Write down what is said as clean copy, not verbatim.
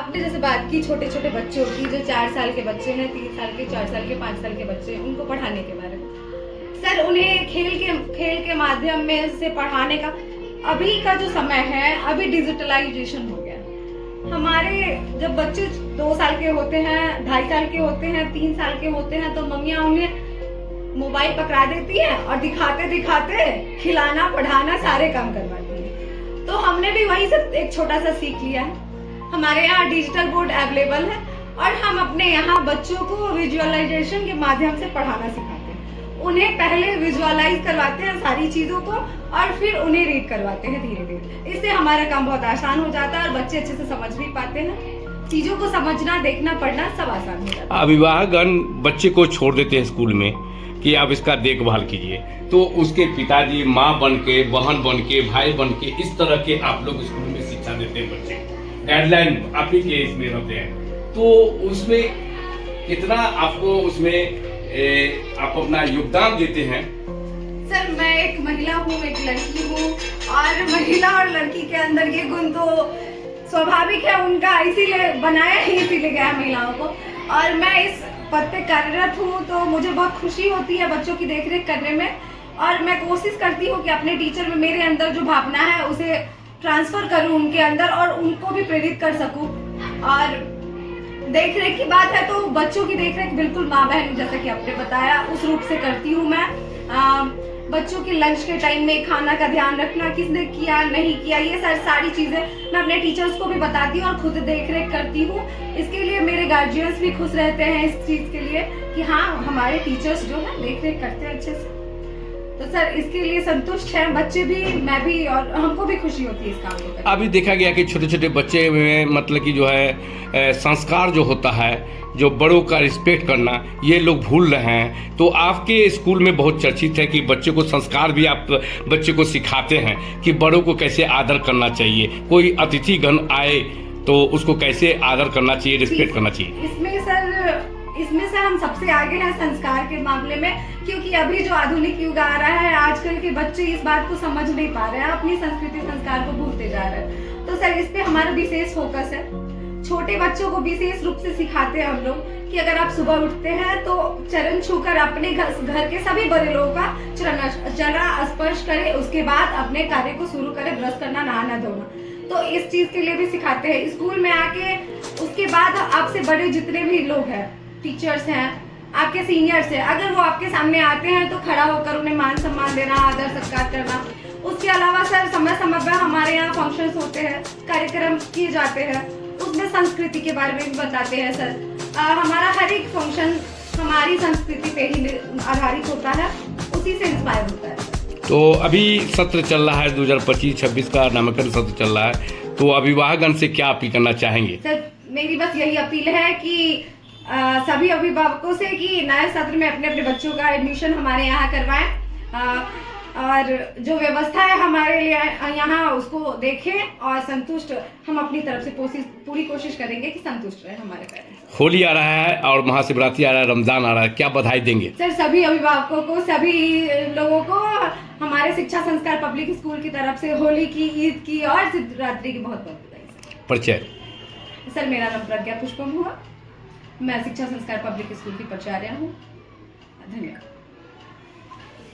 आपने जैसे बात की छोटे छोटे बच्चों की, जो 4 साल के बच्चे हैं, 3 साल के, 4 साल के, 5 साल के बच्चे हैं, उनको पढ़ाने के बारे में। सर उन्हें खेल के माध्यम में से पढ़ाने का अभी का जो समय है, अभी डिजिटलाइजेशन हो गया। हमारे जब बच्चे 2 साल के होते हैं, 2.5 साल के होते हैं, 3 साल के होते हैं, तो मम्मियाँ उन्हें मोबाइल पकड़ा देती है और दिखाते दिखाते खिलाना पढ़ाना सारे काम करवाती है। तो हमने भी वही सब एक छोटा सा सीख लिया है। हमारे यहाँ डिजिटल बोर्ड अवेलेबल है और हम अपने यहाँ बच्चों को विजुअलाइजेशन के माध्यम से पढ़ाना सिखाते हैं। उन्हें पहले विजुअलाइज करवाते हैं सारी चीजों को और फिर उन्हें रीड करवाते हैं धीरे धीरे। इससे हमारा काम बहुत आसान हो जाता है और बच्चे अच्छे से समझ भी पाते हैं। चीजों को समझना, देखना, पढ़ना सब आसान हो जाता है। अभिभावकगण बच्चे को छोड़ देते हैं स्कूल में कि आप इसका देखभाल कीजिए, तो उसके पिताजी माँ बन के, बहन बन के, भाई बन के, इस तरह के आप लोग स्कूल में शिक्षा देते हैं बच्चे, गाइडलाइन आप ही के इसमें रहते हैं, तो उसमें कितना आपको उसमें आप अपना योगदान देते हैं? सर मैं एक महिला हूँ, एक लड़की हूँ और महिला और लड़की के अंदर ये गुण तो स्वाभाविक है उनका, इसीलिए बनाया ही इसीलिए गया महिलाओं को। और मैं इस पद पे कार्यरत हूँ तो मुझे बहुत खुशी होती है बच्चों की देखरेख करने में और मैं कोशिश करती हूँ कि अपने टीचर में मेरे अंदर जो भावना है उसे ट्रांसफर करूँ उनके अंदर और उनको भी प्रेरित कर सकूँ। और देखरेख की बात है तो बच्चों की देखरेख बिल्कुल माँ बहन जैसा कि आपने बताया उस रूप से करती हूँ मैं। बच्चों के लंच के टाइम में खाना का ध्यान रखना, किसने किया नहीं किया, ये सारी चीजें मैं अपने टीचर्स को भी बताती हूँ और खुद देखरेख करती हूँ। इसके लिए मेरे गार्जियंस भी खुश रहते हैं इस चीज के लिए कि हाँ हमारे टीचर्स जो है देखरेख करते हैं अच्छे से। तो सर इसके लिए संतुष्ट हैं बच्चे भी, मैं भी, और हमको भी खुशी होती है इस काम को करके। अभी देखा गया कि छोटे छोटे बच्चे में मतलब कि जो है संस्कार जो होता है, जो बड़ों का रिस्पेक्ट करना, ये लोग भूल रहे हैं। तो आपके स्कूल में बहुत चर्चित है कि बच्चे को संस्कार भी आप बच्चे को सिखाते हैं कि बड़ों को कैसे आदर करना चाहिए, कोई अतिथिगण आए तो उसको कैसे आदर करना चाहिए, रिस्पेक्ट करना चाहिए। इसमें से हम सबसे आगे हैं संस्कार के मामले में, क्योंकि अभी जो आधुनिक युग आ रहा है आजकल के बच्चे इस बात को समझ नहीं पा रहे हैं, अपनी संस्कृति संस्कार को भूलते जा रहे हैं। तो सर इस पे हमारा विशेष फोकस है। छोटे बच्चों को विशेष रूप से सिखाते हैं हम लोग कि अगर आप सुबह उठते हैं तो चरण छूकर अपने घर के सभी बड़े लोगों का चरण स्पर्श करें, उसके बाद अपने कार्य को शुरू करें, ब्रश करना, नहाना धोना। तो इस चीज के लिए भी सिखाते हैं स्कूल में आके। उसके बाद आपसे बड़े जितने भी लोग हैं, टीचर्स हैं, आपके सीनियर्स हैं, अगर वो आपके सामने आते हैं तो खड़ा होकर उन्हें मान सम्मान देना, आदर सत्कार करना। उसके अलावा सर समय समय पर हमारे यहाँ फंक्शंस होते हैं, कार्यक्रम किए जाते हैं, उसमें संस्कृति के बारे में भी बताते हैं सर। हमारा हर एक फंक्शन हमारी संस्कृति पे ही आधारित होता है, उसी से इंस्पायर होता है। तो अभी सत्र चल रहा है 2025-26 का नामांकन सत्र चल रहा है, तो अभिभावकगण से क्या अपील करना चाहेंगे? सर मेरी बस यही अपील है कि सभी अभिभावकों से कि नए सत्र में अपने अपने बच्चों का एडमिशन हमारे यहाँ करवाएं और जो व्यवस्था है हमारे लिए यहाँ उसको देखें और संतुष्ट, हम अपनी तरफ से पूरी कोशिश करेंगे कि संतुष्ट रहे हमारे पेरेंट्स। होली आ रहा है और महाशिवरात्रि आ रहा है, रमजान आ रहा है, क्या बधाई देंगे? सर सभी अभिभावकों को, सभी लोगों को हमारे शिक्षा संस्कार पब्लिक स्कूल की तरफ से होली की, ईद की और शिवरात्रि की बहुत बहुत बधाई। परिचय? सर मेरा नाम प्रज्ञा पुष्पम हुआ, मैं शिक्षा संस्कार पब्लिक स्कूल की प्राचार्य हूँ। धन्यवाद।